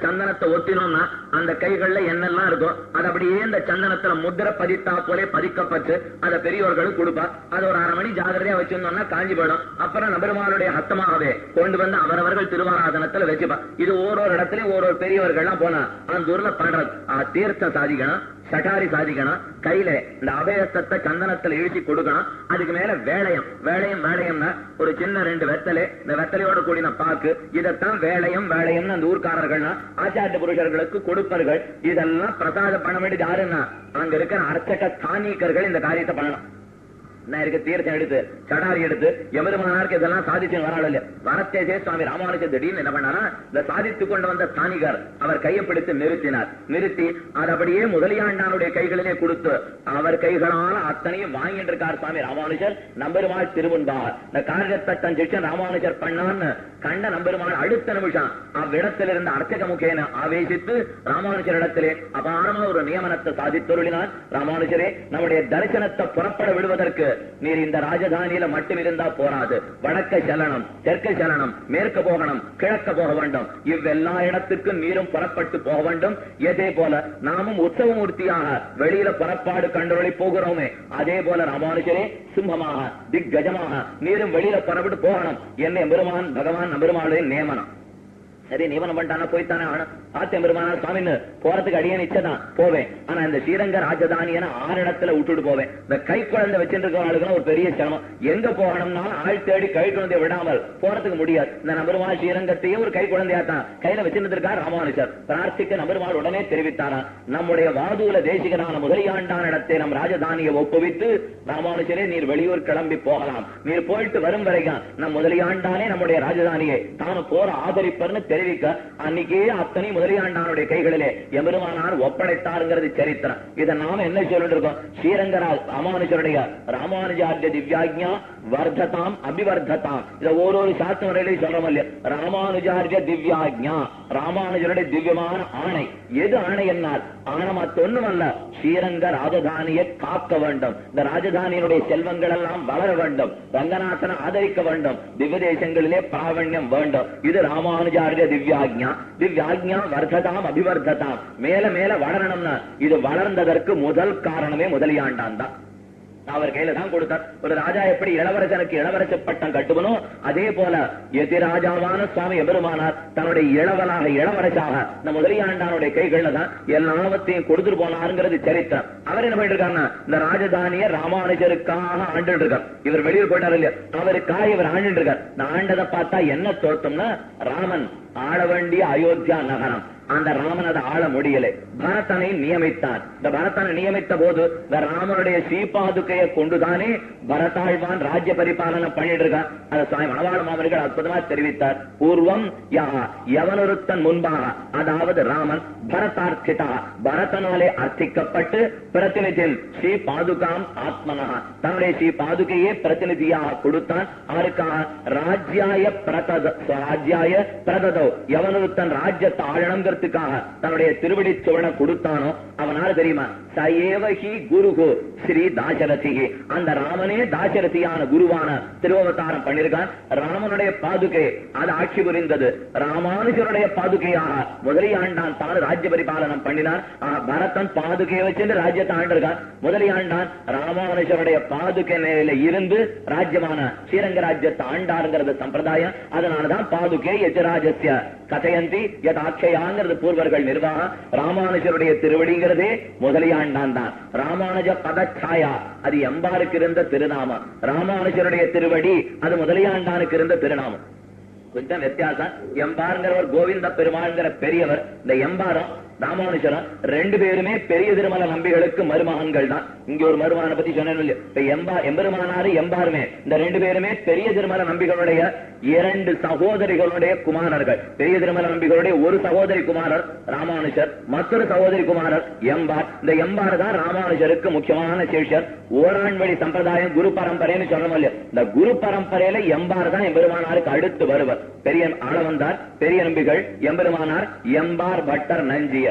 சந்தனத்தை ஒத்தினோம்னா அந்த கைகள்ல என்னெல்லாம் இருக்கும் அது அப்படியே இந்த சந்தனத்துல முத்திர பதித்தா போலே பதிக்கப்பட்டு அதை பெரியவர்களுக்கு கொடுப்பா. அது ஒரு 1/2 மணி ஜாகிரதையா வச்சிருந்தோம்னா காஞ்சி போயிடும். அப்புறம் நபெருமாளுடைய ஹஸ்தமாகவே கொண்டு வந்து அவரவர்கள் திருவாராதனத்துல வச்சுப்பா. இது ஒரு இடத்துலயும் ஒரு பெரியவர்கள்லாம் போனா அந்த ஊர்ல பண்றது. தீர்த்த சாதிக்கணும், சட்டாரி சாதிக்கணும், கையில இந்த அபயஸ்தத்தை சந்தனத்துல இழுச்சி கொடுக்கணும். அதுக்கு மேல வேளையம் வேளையம்னா ஒரு சின்ன 2 வெத்தலை, இந்த வெத்தலையோட கூடின பாக்கு, இதைத்தான் வேளையம்னு அந்த ஊர்க்காரர்கள்னா ஆச்சாரிய புருஷர்களுக்கு கொடுப்பார்கள். இதெல்லாம் பிரசாத பண்ண வேண்டியது யாருன்னா அங்க இருக்கிற அர்ச்சக ஸ்தானிகர்கள் இந்த காரியத்தை பண்ணணும். தீர்த்தம் எடுத்து சடாரி எடுத்து எமருமானாருக்கு இதெல்லாம் சாதிச்சு வராள். வரத்தேஜே சுவாமி ராமானுஜர் திடீர்னு என்ன பண்ணாரா, இந்த சாதித்து கொண்டு வந்த ஸ்தானிகர் அவர் கையை பிடித்து நிறுத்தி அது அப்படியே முதலியாண்டானுடைய கைகளிலே கொடுத்து அவர் கைகளால் அத்தனையும் வாங்கிட்டு இருக்கார் சுவாமி ராமானுஜர். நம்பெருமாள் திருமுன்பாக இந்த காரியத்தை தன் சிஷ்யன் ராமானுஜர் பண்ணான்னு கண்ட நம்பெருமாள் அடுத்த நிமிஷம் அவ்விடத்தில் இருந்த அர்ச்சக முகேன ஆவேசித்து ராமானுஜர் இடத்திலே அபாரமா ஒரு நியமனத்தை சாதித்தொருளினார். ராமானுஜரே, நம்முடைய தரிசனத்தை புறப்பட விடுவதற்கு நீர் இந்த ராஜதானியில மட்டும் இருந்தா போராது. வடக்க செல்லணும், தெற்கு செல்லணும், மேற்கு போகணும், கிழக்க போக வேண்டும். இவ்வெல்லா இடத்துக்கும் நீரும் புறப்பட்டு போக வேண்டும். இதே போல நாமும் உற்சவமூர்த்தியாக வெளியில புறப்பாடு கண்டொழி போகிறோமே, அதே போல ராமானுஜரே சிம்மமாக திக்கஜமாக நீரும் வெளியில புறப்பட்டு போகணும் என்ன பெருமான் பகவான் நம்பெருமாளுடைய நியமனம். சரி, நியமனம் பண்ணிட்டானா போய்த்தானே ஆகணும். பெருமானா சுவாமின்னு போறதுக்கு அடியே நிச்சயதான் போவேன். ஆனா இந்த ஸ்ரீரங்க ராஜதானியான 6 இடத்துல விட்டுட்டு போவேன். இந்த கை குழந்தை வச்சிருக்க ஒரு பெரிய சிரமம். எங்க போகணும்னா ஆள் தேடி கை குழந்தைய விடாமல் போறதுக்கு முடியாது. இந்த நம்பெருமாள் ஸ்ரீரங்கத்தையும் ஒரு கை குழந்தையாத்தான் கையில வச்சிருந்திருக்கார் ராமானுஜர். பிரார்த்திக்க நம்பெருமாள் உடனே தெரிவித்தாரா, நம்முடைய வாதூல தேசிகனான முதலியாண்டான இடத்தை நம் ராஜதானியை ஒப்புவித்து ராமானுஜரே நீர் வெளியூர் கிளம்பி போகலாம். நீர் போயிட்டு வரும் வரைக்கும் நம் முதலியாண்டானே நம்முடைய ராஜதானியை தானும் போற ஆதரிப்பர்னு தெரிவிக்க அன்னைக்கே அத்தனை முதலியாண்டானுடைய கைகளிலே எம்பெருமானார் ஒப்படைத்தாருங்கிறது சரித்திரம். இதை நாம என்ன சொல்லிட்டு இருக்கோம், ஸ்ரீரங்கராஜ் ராமானுஜருடைய ராமானுஜார்ய திவ்யாக்ஞா வர்த்ததாம் அபிவர்த்ததாம். இதை ஒரு சாஸ்திர முறையிலே சொல்றோம் இல்லையா, ராமானுஜார்ய திவ்யாக்ஞா ராமானுஜருடைய திவ்யமான ஆணை. எது ஆணை என்னால் ஆணமத்தொன்னும் அல்ல, ஸ்ரீரங்க ராஜதானியை காக்க வேண்டும். இந்த ராஜதானியினுடைய செல்வங்கள் எல்லாம் வளர வேண்டும், ரங்கநாதனை ஆதரிக்க வேண்டும், திவ்ய தேசங்களிலே பிராவண்யம் வேண்டும். இது ராமானுஜார்ய திவ்யாக்ஞா. திவ்யாக்ஞா வர்த்ததாம் அபிவர்த்ததாம், மேல மேல வளரணும்னா இது வளர்ந்ததற்கு முதல் காரணமே முதலியாண்டான் தான். அவர் கையில தான் கொடுத்தார். ஒரு ராஜா எப்படி இளவரசனுக்கு இளவரச பட்டம் கட்டுவனோ அதே போல எதிராஜாவான சுவாமி எபெருமானார் தன்னுடைய இளவரசாக இந்த முதலியாண்டானுடைய கைகள்ல தான் எல்லாவற்றையும் கொடுத்துட்டு போனாருங்கிறது சரித்திரம். அவர் என்ன பண்ணிட்டு இருக்காருன்னா இந்த ராஜதானிய ராமானுஜருக்காக ஆண்டு இருக்கார். இவர் வெளியூர் போயிட்டார் இல்லையா, அவருக்காக இவர் ஆண்டு இருக்கார். இந்த ஆண்டதை பார்த்தா என்ன தோற்றம்னா, ராமன் ஆள வேண்டிய அயோத்தியா நகரம் அந்த ராமனது ஆள முடியலை. பரதனை நியமித்தார். இந்த பரதனை நியமித்த போது இந்த ராமனுடைய ஸ்ரீபாதுகையை கொண்டுதானே பரதாழ்வான் ராஜ்ய பரிபாலனை பண்ணிட்டு இருக்கார். அதை சுவாமி மணவாள மாமனிகள் அற்புதமா தெரிவித்தார். பூர்வம் எவனொருத்தன் முன்பாக, அதாவது ராமன் பரதார்த்திதா பரதனாலே அர்த்திக்கப்பட்டு பிரதிநிதியில் ஸ்ரீ பாதுகாம் ஆத்மனா தன்னுடைய ஸ்ரீ பாதுகையே பிரதிநிதியாக கொடுத்தான். அவருக்காக ராஜ்யாய பிரததோ எவனொருத்தன் ராஜ்யத்தை ஆழனம் தன்னுடைய திருவடி சுவனை கொடுத்தானோ அவனால தெரியுமா, சயேவஹி குருகு ஸ்ரீ தாசரதி. அந்த ராமனே தாசரதியான குருவான திருவவதாரம் பண்ணிருக்கான். ராமனுடைய பாதுகை அது ஆட்சி புரிந்தது. ராமானுஜருடைய பாதுகையாக முதலியாண்டான் தான் ராஜ்ய பரிபாலனம் பண்ணினான். பரதன் பாதுகையை வச்சு ராஜ்யத்தை ஆண்டிருக்கான். முதலியாண்டான் ராமானுஜருடைய பாதுகை நிலையில இருந்து ராஜ்யமான ஸ்ரீரங்க ராஜ்யத்தை ஆண்டாருங்கிறது சம்பிரதாயம். அதனாலதான் பாதுகை எஜராஜஸ்ய கதையந்தி யதாட்சயாங்கிறது பூர்வர்கள் நிர்வாகம். ராமானுஜருடைய திருவடிங்கிறதே முதலியாண்டான் தான். ராமானுஜ பதச்சாயா அது எம்பாருக்கு இருந்த திருநாமம். ராமானுஜருடைய திருவடி அது முதலியாண்டானுக்கு இருந்த திருநாமம். கொஞ்சம் வித்தியாசம். எம்பாருங்கிறவர் கோவிந்த பெருமாள்ங்கிற பெரியவர். இந்த எம்பாரம் ராமானுஜரம் 2 பேருமே பெரிய திருமல நம்பிகளுக்கு மருமகன்கள் தான். இங்க ஒரு மருமகனை பத்தி சொன்னேன். எம்பெருமானாரு எம்பாருமே இந்த 2 பேருமே பெரிய திருமல நம்பிகளுடைய 2 சகோதரிகளுடைய குமாரர்கள். பெரிய திருமல நம்பிகளுடைய ஒரு சகோதரி குமாரர் ராமானுஜர், மற்றொரு சகோதரி குமாரர் எம்பார். இந்த எம்பார் தான் ராமானுஜருக்கு முக்கியமான சிஷ்யர். ஓராண்வழி சம்பிரதாயம் குரு பரம்பரைன்னு சொல்றோம் இல்லையா, இந்த குரு பரம்பரையில எம்பார் தான் எம்பெருமானாருக்கு அடுத்து வருவர். பெரிய ஆளவந்தார் பெரிய நம்பிகள், எம்பெருமானார் எம்பார் பட்டர் நஞ்சியர்.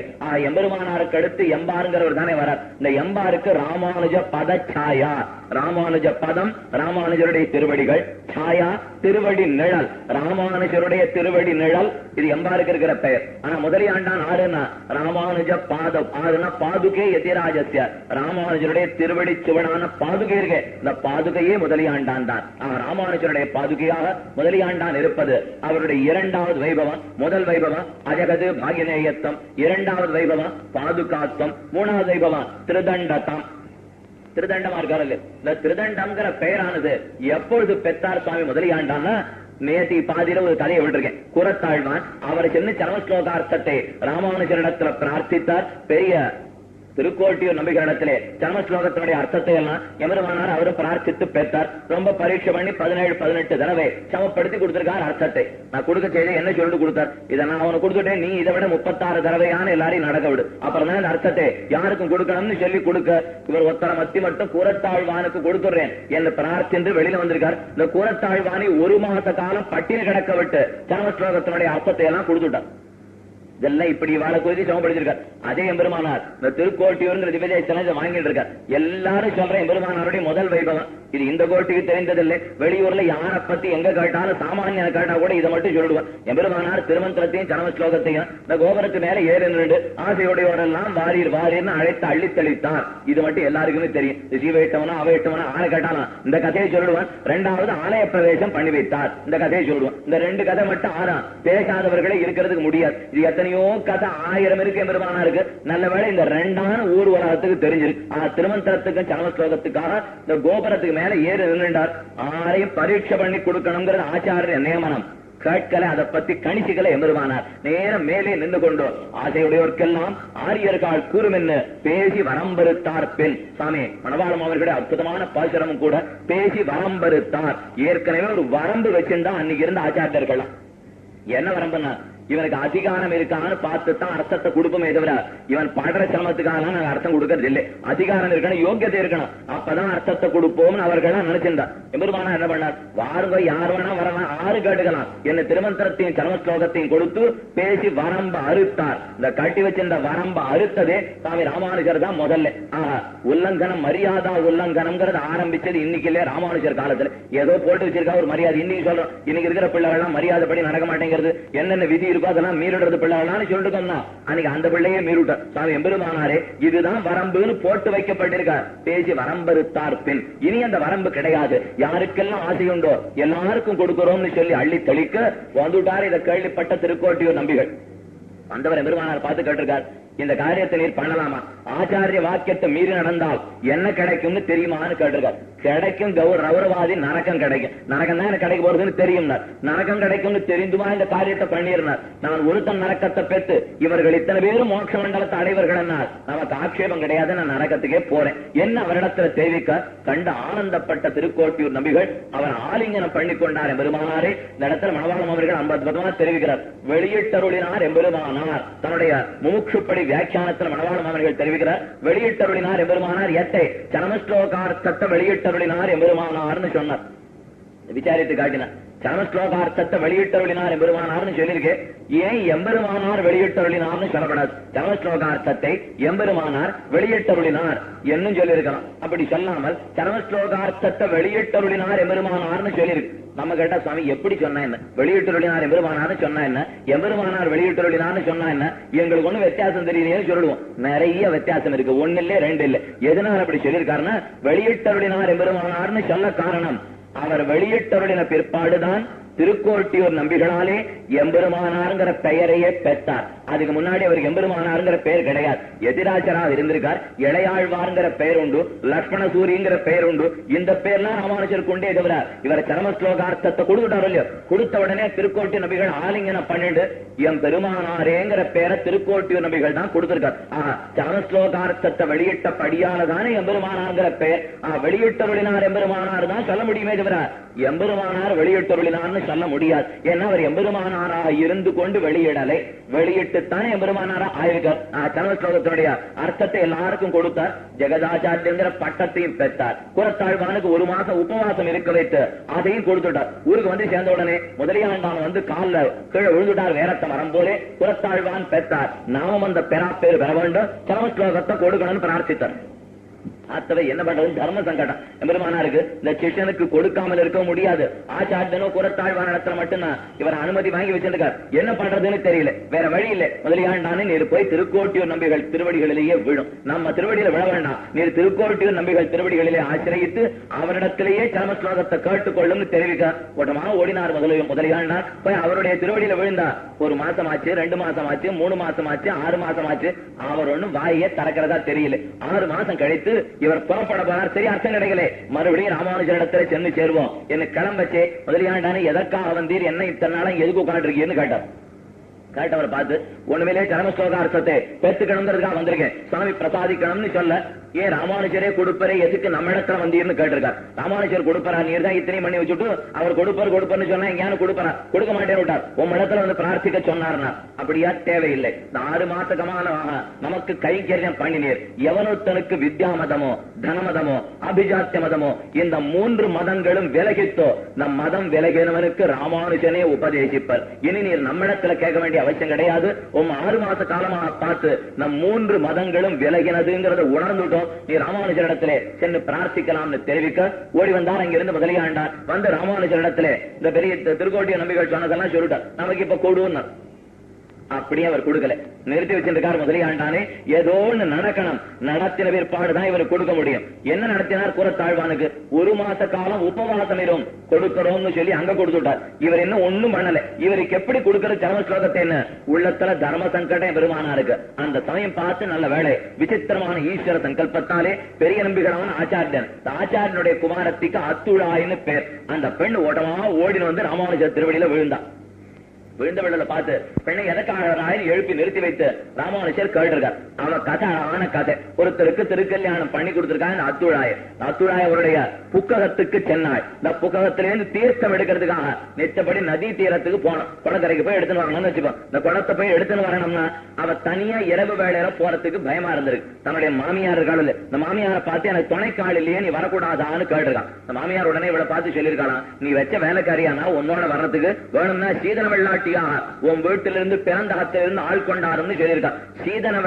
எம்பெருமானாருக்கு அடுத்து எம்பாருங்கிறவர் தானே வரார். இந்த எம்பாருக்கு ராமானுஜ பத சாயா, ராமானுஜ பதம் ராமானுஜருடைய திருவடிகள், சாயா திருவடி நிழல், ராமானுஜருடைய திருவடி நிழல். இது எம்பாருக்கு இருக்கிற பெயர். ஆனா முதலியாண்டான் ஆறுனா ராமானுஜ பாதம், ஆறுனா பாதுகே யதிராஜஸ்ய, ராமானுஜருடைய திருவடி சிவனான பாதுகை இருக்கு. இந்த பாதுகையே முதலியாண்டான் தான். ராமானுஜருடைய பாதுகையாக முதலியாண்டான் இருப்பது அவருடைய இரண்டாவது வைபவம். முதல் வைபவம் அஜகது பாகினேயத்தம், இரண்டாவது வைபவம் பாதுகாத்தம், மூணாவது வைபவம் திருதண்டத்தம். திருதண்டமா இருக்காரு. இந்த திருதண்டம்ங்கிற பெயரானது எப்பொழுது பெற்றார் சுவாமி முதலியாண்டான்னா, நேத்தி பாதியில ஒரு கதையை விட்டுருக்கேன். குரத்தாழ்வான் அவர் சென்று சர்மஸ்லோகார்த்தத்தை ராமானுஜரிடத்துல பிரார்த்தித்தார். பெரிய திருக்கோட்டியூர் நம்பிகளிடத்திலே சர்மஸ்லோகத்தினுடைய அர்த்தத்தை எல்லாம் எமருமானார் அவரும் பிரார்த்தித்து பெற்றார். ரொம்ப பரீட்சை பண்ணி 17-18 தடவை சமப்படுத்தி கொடுத்திருக்கார் அர்த்தத்தை. நான் கொடுக்க செய்த என்ன சொல்லிட்டு கொடுத்தார், இதை நான் அவனை கொடுத்துட்டேன், நீ இதை விட 36 தடவையான எல்லாரையும் நடக்க விடு, அப்புறம் தான் இந்த அர்த்தத்தை யாருக்கும் கொடுக்கணும்னு சொல்லி கொடுக்க, இவர் ஒத்தர மத்தி மட்டும் கூரத்தாழ்வானுக்கு கொடுத்துடுறேன் என்று பிரார்த்தித்து வெளியில வந்திருக்கார். இந்த கூரத்தாழ்வானை ஒரு மாச காலம் பட்டினி கிடக்க விட்டு சர்மஸ்லோகத்தினுடைய அர்த்தத்தை எல்லாம் கொடுத்துட்டார். இதெல்லாம் இப்படி வாழ குறித்து சமப்படுத்திருக்கார். அதே எம்பெருமானார் இந்த திருக்கோட்டியூர் திவ்யதேசத்துல வாங்கிட்டு இருக்கார். எல்லாரும் சொல்ற எம்பெருமானாருடைய முதல் வைபவம் இது. இந்த கோட்டிக்கு தெரிந்ததில்லை. வெளியூர்ல யாரை பத்தி எங்க கேட்டாலும் சாமானியனை கேட்டா கூட இதை மட்டும் சொல்லிடுவான். எம்பெருமானார் திருமந்திரத்தையும் சரம ஸ்லோகத்தையும் இந்த கோபுரத்து மேல ஏறு நின்று ஆசையுடையோரெல்லாம் வாரீர் வாரீர்னு அழைத்து அள்ளித்தளித்தார். இது மட்டும் எல்லாருக்குமே தெரியும். சீவைட்டவனா அவையிட்டவனா ஆளை கேட்டாலும் இந்த கதையை சொல்லிடுவான். இரண்டாவது ஆலய பிரவேசம் பண்ணி வைத்தார், இந்த கதையை சொல்லுவான். இந்த ரெண்டு கதை மட்டும் ஆறாம் பேசாதவர்களே இருக்கிறதுக்கு முடியாது. இது எத்தனையோ கதை 1000 இருக்கு எம்பெருமானாருக்கு. நல்ல வேளை இந்த ரெண்டான ஊர் உலகத்துக்கு தெரிஞ்சிருக்கு. திருமந்திரத்துக்கு சரம ஸ்லோகத்துக்காக இந்த கோபுரத்துக்கு மேல ஏறு நின்றார். ஆரையும் பரீட்சை பண்ணி கொடுக்கணுங்கிறது ஆச்சாரிய நியமனம். கேட்கல, அதை பத்தி கணிச்சுக்கல எம்பெருமானார். நேரம் மேலே நின்று கொண்டோ ஆசையுடையோர்க்கெல்லாம் ஆரியர்கள் கூறும் என்ன பேசி வரம்பருத்தார் பெண். சாமி மணவாளம் அவர்களுடைய அற்புதமான பாசுரமும் கூட பேசி வரம்பருத்தார். ஏற்கனவே ஒரு வரம்பு வச்சிருந்தா அன்னைக்கு இருந்த ஆச்சாரியர்கள். என்ன வரம்புன்னா, இவனுக்கு அதிகாரம் இருக்கான்னு பார்த்துதான் அர்த்தத்தை கொடுப்போமே தவிர இவன் பாடுற சிரமத்துக்காக நாங்க அர்த்தம் கொடுக்கறது இல்லை. அதிகாரம் இருக்கணும், யோக்கியத்தை இருக்கணும், அப்பதான் அர்த்தத்தை கொடுப்போம்னு அவர்கள் நினைச்சிருந்தார். எம்பெருமானா என்ன பண்ணார், வாருங்க யார் வேணா வரலாம், ஆறு கேட்டுக்கலாம் என்ன திருமந்திரத்தையும் சரம ஸ்லோகத்தையும் கொடுத்து பேசி வரம்ப அறுத்தார். இந்த கட்டி வச்சிருந்த வரம்ப அறுத்ததே சுவாமி ராமானுஜர் தான் முதல்ல. உல்லங்கனம் மரியாதா உல்லங்கனம்ங்கிறது ஆரம்பிச்சது இன்னைக்கு இல்லையா, ராமானுஜர் காலத்துல ஏதோ போட்டு வச்சிருக்கா ஒரு மரியாதை. இன்னைக்கு சொல்றோம், இன்னைக்கு இருக்கிற பிள்ளைகள்லாம் மரியாதைப்படி நடக்க மாட்டேங்கிறது, என்னென்ன விதி அதெல்லாம் மீறுறது பிள்ளைகளான்னு சொல்லிட்டு அன்னைக்கு அந்த பிள்ளையே மீறுட்டார். சாமி எம்பெருமானாரே இதுதான் வரம்புன்னு போட்டு வைக்கப்பட்டிருக்கார். பேசி வரம்பறுத்தார் பெண். இனி அந்த வரம்பு கிடையாது. யாருக்கெல்லாம் ஆசையுண்டோ எல்லாருக்கும் கொடுக்கிறோம்னு சொல்லி அள்ளி தெளிக்க வந்துட்டார். இதை கேள்விப்பட்ட திருக்கோட்டியூர் நம்பிகள் வந்தவர் எம்பெருமானார் பார்த்து கேட்டிருக்கார், இந்த காரியத்தை நீர் பண்ணலாமா, ஆச்சாரிய வாக்கியத்தை மீறி நடந்தால் என்ன கிடைக்கும்னு தெரியுமான்னு கேட்டிருக்கார். கிடைக்கும் கௌரவவாதி நரகம் கிடைக்கும், நரகம் தான் எனக்கு கிடைக்க போறதுன்னு தெரியும். நரகம் கிடைக்கும்னு தெரிந்துமா இந்த காரியத்தை பண்ணிருந்தார். நான் ஒருத்தன் நரக்கத்தை பெற்று இவர்கள் இத்தனை பேரும் மோட்ச மண்டலத்தை அடைவர்கள் என்னால் நமக்கு ஆட்சேபம் கிடையாது, நான் நரகத்துக்கே போறேன் என்ன அவரிடத்துல தெரிவிக்க கண்டு ஆனந்தப்பட்ட திருக்கோட்டியூர் நம்பிகள் அவர் ஆலிங்கனம் பண்ணி கொண்டார். எம்பெருமானாரே இந்த இடத்துல மணவாளம் அவர்கள் அற்புதமாக தெரிவிக்கிறார். வெளியிட்டருளினார் எம்பெருமானார். தன்னுடைய முமுட்சுப்படி வியாக்கியானத்தில் மணவாளம் அவர்கள் தெரிவிக்கிறார். வெளியிட்டருளினார் எம்பெருமானார் எட்டை சரமஸ்லோகார்த்தத்தை வெளியிட்டருளினார் எம்பெருமானார்னு சொன்னார். விசாரித்து காட்டினார். சரமஸ்லோகார்த்தத்தை வெளியிட்டருளினார் எம்பெருமானார்னு சொல்லியிருக்கேன். ஏன் எம்பெருமானார் வெளியிட்டருளினார்னு சொல்லப்படாது? சரமஸ்லோகார்த்தத்தை எம்பெருமானார் வெளியிட்டருளினார் என்னும் சொல்லியிருக்கலாம். அப்படி சொல்லாமல் சரமஸ்லோகார்த்தத்தை வெளியிட்டருளினார் எம்பெருமானார்னு சொல்லியிருக்கு. நம்ம கேட்டா சுவாமி எப்படி சொன்னா என்ன, வெளியிட்டருளினார் எம்பெருமானார்னு சொன்னா என்ன, எம்பெருமானார் வெளியிட்டருளினார்னு சொன்னா என்ன, எங்களுக்கு ஒண்ணு வித்தியாசம் தெரியலையேன்னு சொல்லுவோம். நிறைய வித்தியாசம் இருக்கு, ஒன்னு இல்ல ரெண்டு இல்ல. எதனால அப்படி சொல்லியிருக்காருன்னா, வெளியிட்டருளினார் எம்பெருமானார்னு சொல்ல காரணம் அவர் வெளியிட்டருளின பிற்பாடுதான் திருக்கோட்டியூர் நம்பிகளாலே எம்பெருமானார்ங்கிற பெயரையே பெற்றார். அதுக்கு முன்னாடி அவருக்கு எம்பெருமானார்ங்கிற பெயர் கிடையாது. எதிராஜராக இருந்திருக்கார். இளையாழ்வார்ங்கிற பெயர் உண்டு, லட்சுமண சூரிங்கிற பெயர் உண்டு. இந்த பெயர்லாம் ராமானுஜர் கொண்டே தவிர இவர் சரம ஸ்லோகார்த்தத்தை கொடுத்துட்டாரோ இல்லையோ, கொடுத்த உடனே திருக்கோட்டி நபிகள் ஆலிங்கனம் பண்ணிட்டு எம் பெருமானாரேங்கிற பெயரை திருக்கோட்டியூர் நபிகள் தான் கொடுத்திருக்கார். சரம ஸ்லோகார்த்தத்தை வெளியிட்ட படியானதானே எம்பெருமானார்ங்கிற பெயர். வெளியிட்டருளினார் எம்பெருமானார் தான் சொல்ல முடியுமே தவிர எம்பெருமானார் வெளியிட்டருளினார்னு சொல்ல முடியாது. ஏன்னா அவர் எம்பெருமானாராக இருந்து கொண்டு வெளியிடலை, வெளியிட்டுத்தான் எம்பெருமானாரா ஆயிருக்கார். சரம ஸ்லோகத்தினுடைய அர்த்தத்தை எல்லாருக்கும் கொடுத்தார். ஜெகதாச்சாரியங்கிற பட்டத்தையும் பெற்றார். குரத்தாழ்வானுக்கு ஒரு மாசம் உபவாசம் இருக்க வைத்து அதையும் கொடுத்துட்டார். ஊருக்கு வந்து சேர்ந்த உடனே முதலியாண்டான் வந்து காலில் கீழே விழுந்துட்டார். வேரத்தை மரம் போலே குரத்தாழ்வான் பெற்றார். நாமும் அந்த பெறா பேர் பெற வேண்டும், சரம ஸ்லோகத்தை கொடுக்கணும்னு பிரார்த்தித்தார். ஆத்தவை என்ன பண்றது, தர்ம சங்கடம் எம்பெருமானாருக்கு இந்த சிஷ்யனுக்கு கொடுக்காமல் இருக்க முடியாது. ஆச்சாரியனோ குரத்தாழ்வான இடத்துல மட்டும்தான் இவர் அனுமதி வாங்கி வச்சிருக்கார். என்ன பண்றதுன்னு தெரியல, வேற வழி இல்லை. முதலியாண்டானே நீர் போய் திருக்கோட்டியூர் நம்பிகள் திருவடிகளிலேயே விழும், நம்ம திருவடியில விழ வேண்டாம், நீர் திருக்கோட்டியூர் நம்பிகள் திருவடிகளிலே ஆசிரியத்து அவரிடத்திலேயே சரமஸ்லோகத்தை கேட்டுக்கொள்ளும் தெரிவிக்க உடமாக ஓடினார். முதலியாண்டார் போய் அவருடைய திருவடியில விழுந்தா 1 மாசம் ஆச்சு, 2 மாசம் ஆச்சு, 3 மாசம் ஆச்சு, 6 மாசம் ஆச்சு, அவர் ஒண்ணும் வாயே திறக்கிறதா தெரியல. 6 மாசம் கழித்து இவர் புறப்பட போனார். சரி, அர்த்தம் கிடைக்கல, மறுபடியும் ராமானுஜரிடத்தில் சென்று சேருவோம் என்ன கிளம்பச்சே. முதலியாண்டானே எதற்காக வந்தீர், என்ன இத்தனை நாளும் எதுக்கு உட்காந்துருக்கீன்னு கேட்டார். கேட்டவரை பார்த்து ஒண்ணுமே சரமஸ்லோகார்த்தத்தை பெற்றுக்கணுங்கிறதுக்காக வந்திருக்கேன், சுவாமி பிரசாதிக்கணும்னு சொல்ல, ஏன் ராமானுஜரே கொடுப்பரே எதுக்கு நம்ம இடத்துல வந்தீர்னு கேட்டிருக்கார். ராமானுஜர் கொடுப்பரா, நீர் தான் இத்தனை பண்ணி வச்சுட்டு அவர் கொடுப்பர்னு சொன்னா எங்கேயானு கொடுப்பரா, கொடுக்க மாட்டேன்னு விட்டார். உன் இடத்துல வந்து பிரார்த்திக்க சொன்னார்னா அப்படியா தேவையில்லை. இந்த 6 மாச கமாலமாக நமக்கு கைங்கரியம் பண்ணினீர். எவனொருத்தனுக்கு வித்யா மதமோ தனமதமோ அபிஜாத்திய மதமோ இந்த 3 மதங்களும் விலகித்தோ நம் மதம் விலகினவனுக்கு ராமானுஜனே உபதேசிப்பர். இனி நீர் நம்மிடத்துல கேட்க வேண்டிய அவசியம் கிடையாது. 6 மாச காலமாக பார்த்து நம் 3 மதங்களும் விலகினதுங்கிறத உணர்ந்துட்டோம். நீ ராமானுஜரிடத்திலே சென்று பிரார்த்திக்கலாம்னு தெரிவிக்க ஓடி வந்தார். அங்கிருந்து முதலியாண்டார் வந்து ராமானுஜரிடத்திலே இந்த பெரிய திருக்கோட்டிய நம்பிகள் சொன்னதெல்லாம் சொல்லிட்டார், நமக்கு இப்ப கொடுன்னு. அப்படியே அவர் கொடுக்கல, நிறுத்தி வச்சிருக்கார். முதலியாண்டானே ஏதோ ஒண்ணு நடக்கணும், நடத்தின பிற்பாடுதான் இவர் கொடுக்க முடியும். என்ன நடத்தினார், குரத்தாழ்வானுக்கு 1 மாச காலம் உபவாசம் இரும் கொடுக்கிறோம்னு சொல்லி அங்க கொடுத்துட்டார். இவர் என்ன ஒண்ணும் பண்ணல. இவருக்கு எப்படி கொடுக்கிற சரம ஸ்லோகத்தை என்ன உள்ளத்துல தர்ம சங்கடம் பெருமானாருக்கு. அந்த சமயம் பார்த்து நல்ல வேலை விசித்திரமான ஈஸ்வர சங்கல்பத்தாலே பெரிய நம்பிகளான ஆச்சாரியன், ஆச்சாரியனுடைய குமாரத்திக்கு அத்துழாயின்னு பேர். அந்த பெண் ஓட்டமா ஓடினு வந்து ராமானுஜர் திருவடியில விழுந்தா. விழுந்த வெள்ளல பார்த்து பெண்ணை எதற்காக எழுப்பி நிறுத்தி வைத்து ராமானுஜர் கேட்டிருக்கார். அவ கதை ஆன கதை. ஒருத்தருக்கு திருக்கல்யாணம் பண்ணி கொடுத்திருக்காங்க அத்துழாய. அத்துழாய அவருடைய புக்ககத்துக்கு சென்னாள். இந்த புக்ககத்திலிருந்து தீர்த்தம் எடுக்கிறதுக்காக நிச்சயப்படி நதி தீரத்துக்கு போனோம். குளக்கரைக்கு போய் எடுத்துன்னு வரணும்னு வச்சுப்போம். இந்த குளத்தை போய் எடுத்துன்னு வரணும்னா அவ தனியா இரவு வேளையில போறதுக்கு பயமா இருந்திருக்கு. தன்னுடைய மாமியார் இருக்காள், இந்த மாமியாரை பார்த்து எனக்கு துணைக்கால் இல்லையே நீ வரக்கூடாதான்னு கேட்டிருக்கான். இந்த மாமியார் உடனே இவளை பார்த்து சொல்லியிருக்காளாம், நீ வச்ச வேலைக்காரியானா உன்னோட வர்றதுக்கு வேணும்னா சீதன வெள்ளாட்டி உன் வீட்டிலிருந்து பிறந்தகத்திலிருந்து ஆள் கொண்டாருன்னு சொல்லியிருக்கார். சீதன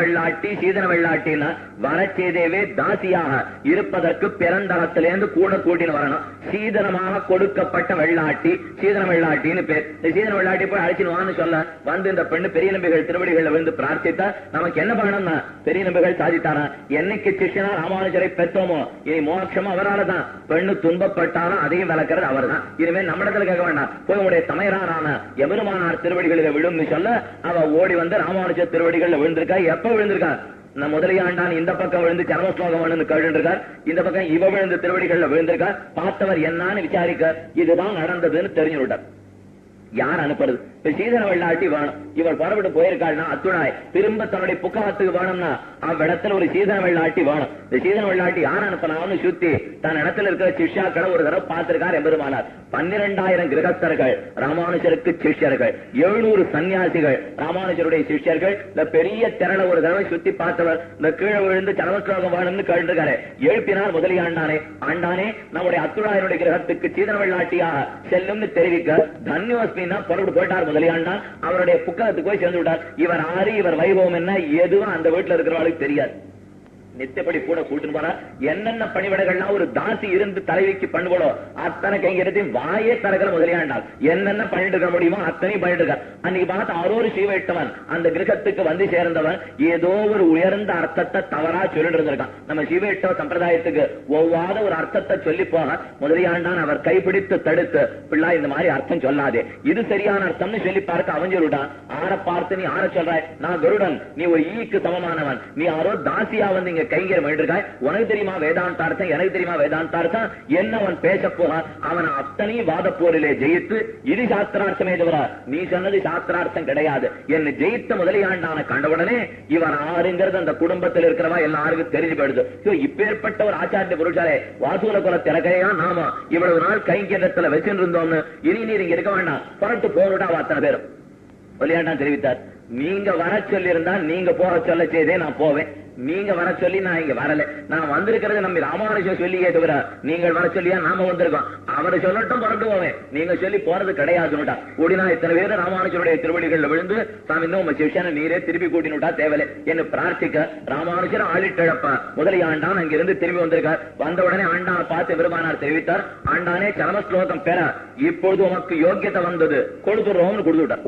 வெள்ளாட்டின்னா வரச்சேதேவே தாசியாக இருப்பதற்கு பிறந்தகத்திலிருந்து கூட கூட்டின்னு வரணும். சீதனமாக கொடுக்கப்பட்ட வெள்ளாட்டி சீதன வெள்ளாட்டின்னு பேர். இந்த சீதன வெள்ளாட்டி போய் அழைச்சினுவான்னு சொல்ல வந்து இந்த பெண்ணு பெரிய நம்பிகள் திருவடிகளில் வந்து பிரார்த்தித்தா நமக்கு என்ன பண்ணணும்னா பெரிய நம்பிகள் சாதித்தாரா, என்னைக்கு சிஷ்யனா ராமானுஜரை பெற்றோமோ இனி மோட்சமும் அவரால் தான். பெண்ணு துன்பப்பட்டாலும் அதையும் விளக்கிறது அவர் தான். இனிமேல் நம்மிடத்துல கேட்க வேண்டாம், போய் உங்களுடைய தமையரான எபெருமானார் திருவடிகளில் விழும்னு சொல்ல அவ ஓடி வந்து ராமானுஜர் திருவடிகளில் விழுந்திருக்கா. எப்ப விழுந்திருக்கா, நான் முதலியாண்டான் இந்த பக்கம் விழுந்து சரமஸ்லோகம் கேட்டுருக்கார், இந்த பக்கம் இவ விழுந்து திருவடிகளில் விழுந்திருக்கா. பார்த்தவர் என்னன்னு விசாரிக்க இதுதான் நடந்ததுன்னு தெரிஞ்சு விட்டார். யார் அனுப்புறது, சீதன வெள்ளாட்டி வேணும். இவர் புறப்பட்டு போயிருக்காள்னா அத்துணாய் திரும்ப தன்னுடைய புக்ககத்துக்கு வேணும்னா அவ்விடத்துல ஒரு சீதன வெள்ளாட்டி வேணும். இந்த சீதன வெள்ளாட்டி யார் அனுப்பினான்னு சுத்தி தன் இடத்துல இருக்கிற சிஷ்யாக்களை ஒரு தடவை பார்த்திருக்கார் எம்பெருமானார். 12,000 கிரகஸ்தர்கள் ராமானுஜருக்கு சிஷ்யர்கள், 700 சன்னியாசிகள் ராமானுஜருடைய சிஷ்யர்கள். இந்த பெரிய திரள ஒரு தடவை சுத்தி பார்த்தவர் இந்த கீழே விழுந்து சரமஸ்லோகம் வேணும்னு கேட்டிருக்காரு. எழுப்பினார் முதலியாண்டானே, ஆண்டானே நம்முடைய அத்துணாயனுடைய கிரகத்துக்கு சீதன வெள்ளாட்டியாக செல்லும்னு தெரிவிக்க தன்யோஸ்மின்னா புறப்பட்டு போயிட்டார் முதலியாண்டான். அவருடைய புக்ககத்துக்கு போய் சேர்ந்து விட்டார். இவர் ஆறு இவர் வைபவம் என்ன எதுவும் அந்த வீட்டுல இருக்கிறவர்களுக்கு தெரியாது. நித்தியப்படி கூட கூட்டுன்னு போற என்னென்ன பணிவிடைகள்லாம் ஒரு தாசி இருந்து தலைவிக்கு பண்ணுவோம் அத்தனை கைங்கரியத்தையும் வாயே தரக்கிற முதலியாண்டால் என்னென்ன பண்ணிட்டு இருக்க முடியுமோ அத்தனையும் பண்ணிட்டு இருக்கார். அன்னைக்கு பார்த்து அவரோரு சீவைட்டவன் அந்த கிரகத்துக்கு வந்து சேர்ந்தவன் ஏதோ ஒரு உயர்ந்த அர்த்தத்தை தவறா சொல்லிட்டு இருந்திருக்கான். நம்ம சீவைட்டவ சம்பிரதாயத்துக்கு ஒவ்வாத ஒரு அர்த்தத்தை சொல்லி போக முதலியாண்டான் அவர் கைப்பிடித்து தடுத்து பிள்ளா இந்த மாதிரி அர்த்தம் சொல்லாதே, இது சரியான அர்த்தம்னு சொல்லி பார்க்க அவன் சொல்லிட்டான். ஆற பார்த்து நீ ஆற சொல்றாய், நான் கருடன், நீ ஒரு ஈக்கு சமமானவன், நீ யாரோ தாசியா வந்து இங்க கைங்கரம் பண்ணிருக்காய், உனக்கு தெரியுமா வேதாந்தார்த்தம், எனக்கு தெரியுமா வேதாந்தார்த்தம் என்ன அவன் பேச போக அவன் அத்தனையும் வாத போரிலே ஜெயித்து இது சாஸ்திரார்த்தமே தவிர நீ சொன்னது சாஸ்திரார்த்தம் கிடையாது என்ன ஜெயித்த முதலியாண்டான கண்டவுடனே இவன் ஆறுங்கிறது அந்த குடும்பத்தில் இருக்கிறவா எல்லாருக்கும் தெரிஞ்சு போயிடுது. இப்பேற்பட்ட ஒரு ஆச்சாரிய புருஷாலே வாசூல குல திறக்கையா நாம இவ்வளவு நாள் கைங்கரத்துல வச்சிருந்தோம்னு இனி நீர் இங்க இருக்க வேண்டாம், புறட்டு போருடா அத்தனை பேரும் முதலியாண்டான் தெரிவித்தார். நீங்க வர சொல்லி இருந்தா நீங்க போக சொல்ல செய்தே நான் போவேன். நீங்க வர சொல்லி நான் இங்க வரல. நான் வந்திருக்கிறது நம்ம ராமானுஜர் சொல்லியே தவிர நீங்கள் வர சொல்லியா நாம வந்திருக்கோம். அவரை சொல்லட்டும் புறட்டு போவேன். நீங்க சொல்லி போறது கிடையாதுன்னுட்டா கூடினா இத்தனை பேர் ராமானுஜருடைய திருவடிகள்ல விழுந்து சாமி இன்னும் சிவசேன நீரே திருப்பி கூட்டினுட்டா தேவையில்லை என்று பிரார்த்திக்க ராமானுஜர் ஆளிட்டழப்ப முதலியாண்டான் அங்கிருந்து திரும்பி வந்திருக்கார். வந்த உடனே ஆண்டான பார்த்து பெருமானார் தெரிவித்தார், ஆண்டானே சரம ஸ்லோகம் பெற இப்பொழுது உனக்கு யோக்கியத்தை வந்தது, கொடுத்துடுறோம்னு கொடுத்துட்டார்.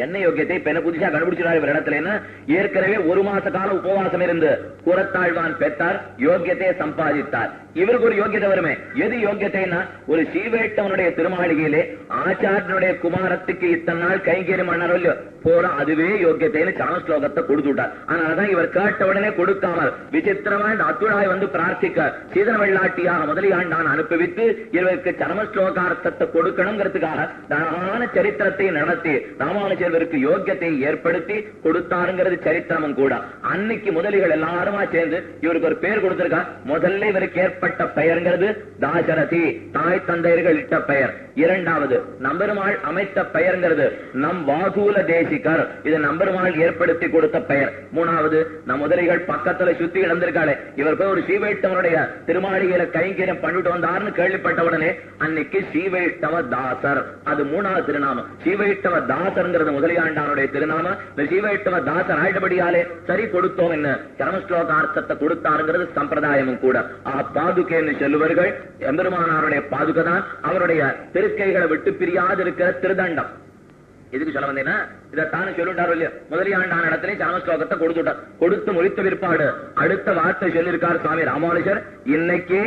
என்ன யோக்கியத்தை இப்ப என்ன புதுசா கண்டுபிடிச்சிருக்காரு இவர் இடத்துல? ஏற்கனவே ஒரு மாச கால உபவாசம் இருந்து குரத்தாழ்வான் பெற்றார், யோக்கியத்தை சம்பாதித்தார். இவருக்கு ஒரு யோக்கியத்தை வருமே. எது யோக்கியத்தைன்னா, ஒரு சீவேட்டவனுடைய திருமாளிகையிலே ஆச்சாரனுடைய குமாரத்துக்கு இத்தனை நாள் கைங்கேரி மன்னர் போற அதுவே யோக்கியத்தைன்னு சரண ஸ்லோகத்தை கொடுத்துட்டார். அதனாலதான் இவர் கேட்ட உடனே கொடுக்காமல் விசித்திரமா இந்த அத்துழாய் வந்து பிரார்த்திக்க சீதன வெள்ளாட்டியாக முதலியாண்டான் அனுப்பிவித்து இவருக்கு சரம ஸ்லோகார்த்தத்தை கொடுக்கணுங்கிறதுக்காக தனமான சரித்திரத்தை நடத்தி ராமானுஜருக்கு யோக்கியத்தை ஏற்படுத்தி கொடுத்தாருங்கிறது சரித்திரமும் கூட. அன்னைக்கு முதலிகள் எல்லாருமா சேர்ந்து இவருக்கு ஒரு பேர் கொடுத்திருக்கா. முதல்ல இவருக்கு ஏற்பட்ட பெயர்ங்கிறது தாசரதி, தாய் தந்தையர்கள் இட்ட பெயர். இரண்டாவது நம்பெருமாள் அமைத்த பெயர்ங்கிறது நம் வாசூல தேசிகர், இது நம்பெருமாள் ஏற்படுத்தி கொடுத்த பெயர். மூணாவது நம் முதலிகள் பக்கத்துல சுத்தி இழந்திருக்காளே, இவர் போய் ஒரு ஸ்ரீவைஷ்ணவனுடைய திருமாளிகையில கைங்கரியம் பண்ணிட்டு வந்தார்னு கேள்விப்பட்ட உடனே அன்னைக்கு ஸ்ரீவைஷ்ணவ தாசர், அது மூணாவது திருநாமம். ஸ்ரீவைஷ்ணவ தாசர்ங்கிறது முதலியாண்டானுடைய திருநாமம். இந்த ஸ்ரீவைஷ்ணவ தாசர் ஆயிட்டபடியாலே சரி கொடுத்தோம் என்ன கர்மஸ்லோகார்த்தத்தை கொடுத்தாருங்கிறது சம்பிரதாயமும் கூட. பாதுகைன்னு சொல்லுவர்கள் எம்பெருமானாருடைய பாதுகை தான் அவருடைய திருக்கைகளை விட்டு பிரியாது இருக்கிற திருதண்டம். இதுக்கு சொல்ல வந்தேன்னா இதைத்தானே சொல்லிட்டாரு இல்லையா, முதலியாண்டான இடத்துல சரமஸ்லோகத்தை கொடுத்துட்டார். கொடுத்து முடித்த பிற்பாடு அடுத்த வார்த்தை சொல்லியிருக்கார் சுவாமி ராமானுஜர், இன்னைக்கு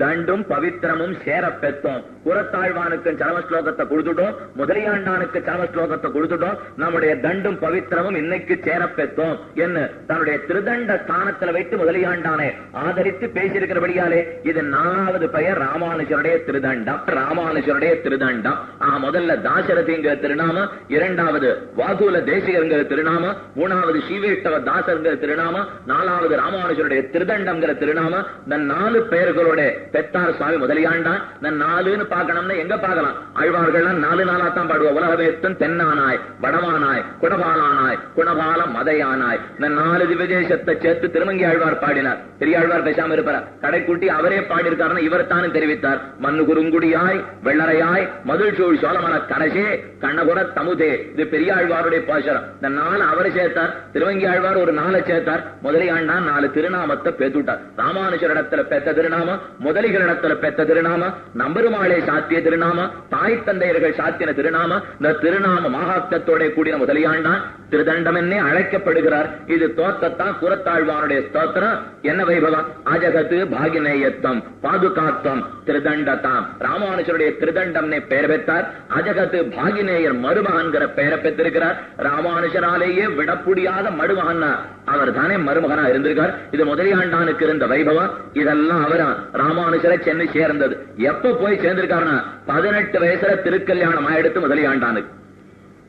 தண்டும் பவித்திரமும் சேர பெற்றோம். புறத்தாழ்வானுக்கு சரமஸ்லோகத்தை கொடுத்துட்டோம், முதலியாண்டானுக்கு சரமஸ்லோகத்தை கொடுத்துட்டோம், நம்முடைய தண்டும் பவித்திரமும் இன்னைக்கு சேர பெற்றோம் என்று தன்னுடைய திருதண்ட ஸ்தானத்தில் வைத்து முதலியாண்டானை ஆதரித்து பேசியிருக்கிறபடியாலே இது 4வது பெயர் ராமானுஜருடைய திருதண்டம். ராமானுஜருடைய திருதண்டம் முதல்ல தாசரதிங்கிற திருநாமம், இரண்டாவது வாசூல தேசிகருங்கிற திருநாமம், மூணாவது ஸ்ரீவைஷ்ணவ தாசருங்கிற திருநாமம், 4வது ராமானுஜருடைய திருதண்டம்ங்கிற திருநாமம். இந்த 4 பெயர்களோட பெற்றார் சுவாமி முதலியாண்டான். இந்த 4ன்னு பார்க்கணும்னா எங்க பார்க்கலாம்? ஆழ்வார்கள் 4 நாளா தான் பாடுவோம். உலகவேத்தன் தென்னானாய் வடமானாய் குணபாலானாய் குணபால மதையானாய். இந்த 4 திவ்யதேசத்தை சேர்த்து திருமங்கி ஆழ்வார் பாடினார். பெரிய ஆழ்வார் பேசாம இருப்பார், கடைக்குட்டி அவரே பாடியிருக்காருன்னு இவர் தானும் தெரிவித்தார். மண்ணு குறுங்குடியாய் வெள்ளரையாய் மதுள் சூழ் சோழமன கரசே கண்ணகுர தமுதே, இது பெரிய ஆழ்வாருடைய பாசரம். இந்த 4 அவரை சேர்த்தார். திருவங்கி ஆழ்வார் ஒரு 4 சேர்த்தார். முதலியாண்டான் 4 திருநாமத்தை பெற்றுட்டார். ராமானுஜர் இடத்துல பெற்ற திருநாமம், முதலிகளிடத்துல பெற்ற திருநாமம், நம்பெருமாளை சாத்திய திருநாமம், தாய் தந்தையர்கள் சாத்தின திருநாமம். இந்த திருநாம மகாத்மத்தோட கூடிய முதலியாண்டான் திருதண்டம் என்னே அழைக்கப்படுகிறார். இது தோத்தத்தான் குரத்தாழ்வானுடைய ஸ்தோத்திரம். என்ன வைபவம்? அஜகத்து பாகினேயத்தம் பாதுகாத்தம் திருதண்டத்தாம். ராமானுஜருடைய திருதண்டம் பெயர் பெற்றார். அஜகத்து பாகினேயர் மருமகன்கிற பெயரை பெற்றிருக்கிறார். ராமானுஜராலேயே விடப்படியாத மருமகன் அவர் தானே மருமகனா இருந்திருக்கார். இது முதலியாண்டானுக்கு இருந்த வைபவம். இதெல்லாம் அவரா ராமானுஜரை சென்னை சேர்ந்தது. எப்ப போய் சேர்ந்திருக்காருன்னா 18 வயசுல திருக்கல்யாணம் ஆயிடுத்து முதலியாண்டானுக்கு.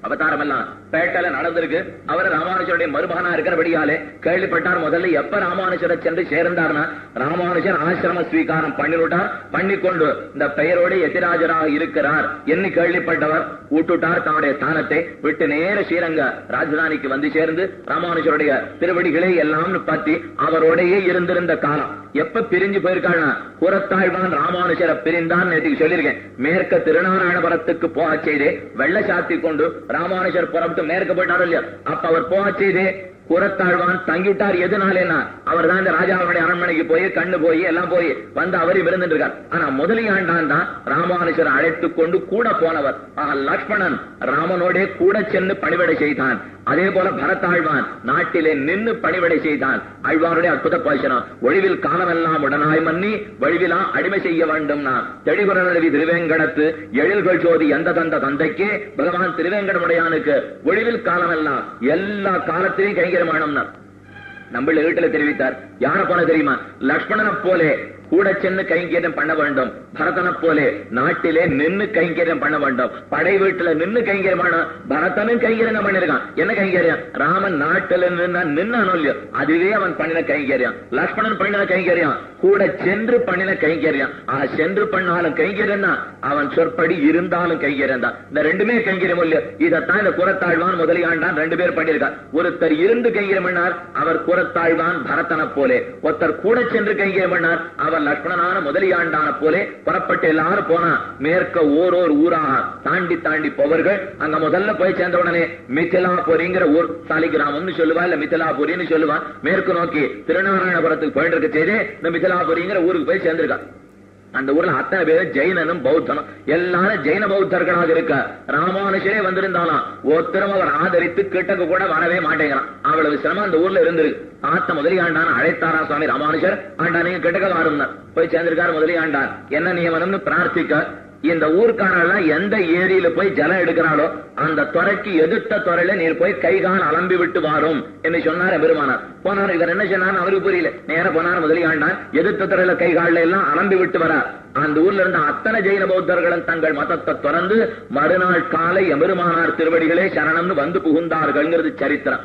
அவதாரம் எல்லாம் பேட்டல நடந்திருக்கு. அவர் ராமானுஜருடைய மருமகனா இருக்கிறபடியாலே கேள்விப்பட்டார். முதல்ல எப்ப ராமானுஜரை சென்று சேர்ந்தார்னா ராமானுஜர் ஆசிரம ஸ்வீகாரம் பண்ணிவிட்டார். பண்ணிக்கொண்டு இந்த பெயரோடு எதிராஜராக இருக்கிறார் என்று கேள்விப்பட்டவர் விட்டுட்டார். தன்னுடைய ஸ்தானத்தை விட்டு நேர ஸ்ரீரங்க ராஜதானிக்கு வந்து சேர்ந்து ராமானுஜருடைய திருவடிகளை எல்லாம் பற்றி அவரோடையே இருந்திருந்த காலம். எப்ப பிரிஞ்சு போயிருக்காள்னா புறத்தாழ்வான் ராமானுஜரை பிரிந்தான் நேற்றுக்கு சொல்லியிருக்கேன். மேற்க திருநாராயணபுரத்துக்கு போக செய்தே வெள்ள சாத்தி கொண்டு ராமானுஜர் புறப்பட்டு மேற்க போயிட்டார் இல்லையா, அப்ப அவர் போக செய்தே புறத்தாழ்வான் தங்கிவிட்டார். எதுனாலேனா அவர் தான் இந்த ராஜாவுடைய அரண்மனைக்கு போய் கண்ணு போய் எல்லாம் போய் வந்து அவரையும் இருந்துட்டு இருக்கார். ஆனா முதலியாண்டான் தான் ராமானுஜர் அழைத்துக் கொண்டு கூட போனவர். லக்ஷ்மணன் ராமனோட கூட சென்று பணிவிடை செய்தான். அதே போல பரத்தாழ்வான் நாட்டிலே நின்று பணிவிடை செய்தான். ஆழ்வாருடைய அற்புத பாசனம், ஒழிவில் காலமெல்லாம் உடனாய் மன்னி வழிவிலா அடிமை செய்ய வேண்டும். தெளிகுரவி திருவேங்கடத்து எழில்கள் ஜோதி எந்த தந்த தந்தைக்கே பகவான் திருவேங்கடமுடையானுக்கு ஒழிவில் காலமெல்லாம் எல்லா காலத்திலையும் கைங்கரமானம் நம்மள வீட்டுல தெரிவித்தார். யார போல தெரியுமா? லக்ஷ்மணனை போலே கூட சென்று கைங்கரியம் பண்ண வேண்டும். பரதனை போலே நாட்டிலே நின்னு கைங்கரியம் பண்ண வேண்டும். படை வீட்டுல நின்னு கைங்கரியம் பண்ண. பரதனும் கைங்கரியம் பண்ணிருக்கான். என்ன கைங்கரியம்? ராமன் நாட்டில நின்னானோ இல்லையோ அதுவே அவன் பண்ணின கைங்கரியம். லக்ஷ்மணன் பண்ணின கைங்கரியம் கூட சென்று பண்ணின கைங்கரியம். சென்று பண்ணாலும் கைங்கரியம் தான், அவன் சொற்படி இருந்தாலும் கைங்கரியம் தான். இந்த ரெண்டுமே கைங்கரியம் இல்லையோ. இதைத்தான் இந்த குரத்தாழ்வான் முதலியாண்டான் ரெண்டு பேர் பண்ணிருக்கார். ஒருத்தர் இருந்து கைங்கரியம் பண்ணார், அவர் குரத்தாழ்வான் பரதனை போலே. ஒருத்தர் கூட சென்று கைங்கரியம் பண்ணார், அவர் லக்ஷ்மணனான முதலியாண்டான போலே. புறப்பட்டு எல்லாரும் போனா மேற்க ஓரோர் ஊராக தாண்டி தாண்டி போவர்கள். அங்க முதல்ல போய் சேர்ந்த உடனே மிதிலாபுரிங்கிற ஊர், சாலிகிராமம்னு சொல்லுவா, இல்ல மிதிலாபுரின்னு சொல்லுவா. மேற்கு நோக்கி திருநாராயணபுரத்துக்கு போயிட்டு இருக்க செய்து இந்த மிதிலாபுரிங்கிற ஊருக்கு போய் சேர்ந்திருக்கா. அந்த ஊர்ல அத்தனை பேரும் ஜெயினனும் பௌத்தனும் எல்லாரும் ஜெயின பௌத்தர்களாக இருக்க. ராமானுஷரே வந்திருந்தாலும் ஒருத்தரும் அவர் ஆதரித்து கிட்டக்கு கூட வரவே மாட்டேங்கிறான். அவ்வளவு சிரமம் அந்த ஊர்ல இருந்திருக்கு. ஆத்த முதலியாண்டான் அழைத்தாரா சுவாமி ராமானுஷர், ஆண்டா நீங்க கிட்டக்க வாரும் போய் சேர்ந்திருக்காரு முதலியாண்டான். என்ன நியமனம்னு பிரார்த்திக்க. இந்த ஊர்க்காரெல்லாம் எந்த ஏரியில போய் ஜலம் எடுக்கிறாளோ அந்த துறைக்கு எதிர்த்த துறையில நீர் போய் கைகால் அலம்பி விட்டு வாரும் என்று சொன்னார் பெருமானார். போனார். இவர் என்ன சொன்னார் அவருக்கு புரியல. நேர போனார் முதலியாண்டான். எதிர்த்த துறையில கைகால எல்லாம் அலம்பி விட்டு வரார். அந்த ஊர்ல இருந்த அத்தனை ஜெயின பௌத்தர்களும் தங்கள் மதத்தை தொடர்ந்து மறுநாள் காலை எம்பெருமானார் திருவடிகளே சரணம்னு வந்து புகுந்தார்கள் சரித்திரம்.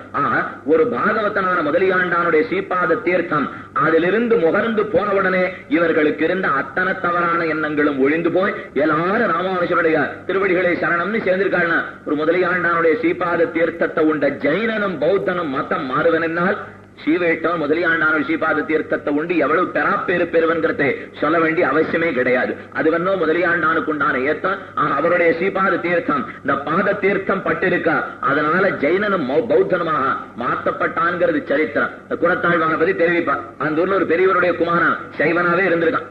ஒரு பாகவதனான முதலியாண்டானுடைய ஸ்ரீபாத தீர்த்தம் அதிலிருந்து முகர்ந்து போனவுடனே இவர்களுக்கு இருந்த அத்தனை தவறான எண்ணங்களும் ஒழிந்து போய் எல்லாரும் ராமானுஷருடைய திருவடிகளை சரணம்னு சேர்ந்திருக்காங்க. ஒரு முதலியாண்டானுடைய ஸ்ரீபாத தீர்த்தத்தை உண்ட ஜெயினனும் பௌத்தனும் மதம் மாறுவனால் ஸ்ரீவேட்டம் முதலியாண்டான ஸ்ரீபாத தீர்த்தத்தை உண்டு எவ்வளவு பெறாப்பேறு பெறுவன்கிறதை சொல்ல வேண்டிய அவசியமே கிடையாது. அது வந்தோ முதலியாண்டானுக்கு உண்டான ஏத்தம். அவருடைய ஸ்ரீபாத தீர்த்தம் இந்த பாத தீர்த்தம் பட்டிருக்கா. அதனால ஜெயினனும் பௌத்தனுமாக மாற்றப்பட்டான்கிறது சரித்திரம். குரத்தாழ்வான பத்தி தெரிவிப்பா. அந்த ஊர்ல ஒரு பெரியவருடைய குமாரன் சைவனாவே இருந்திருக்கான்.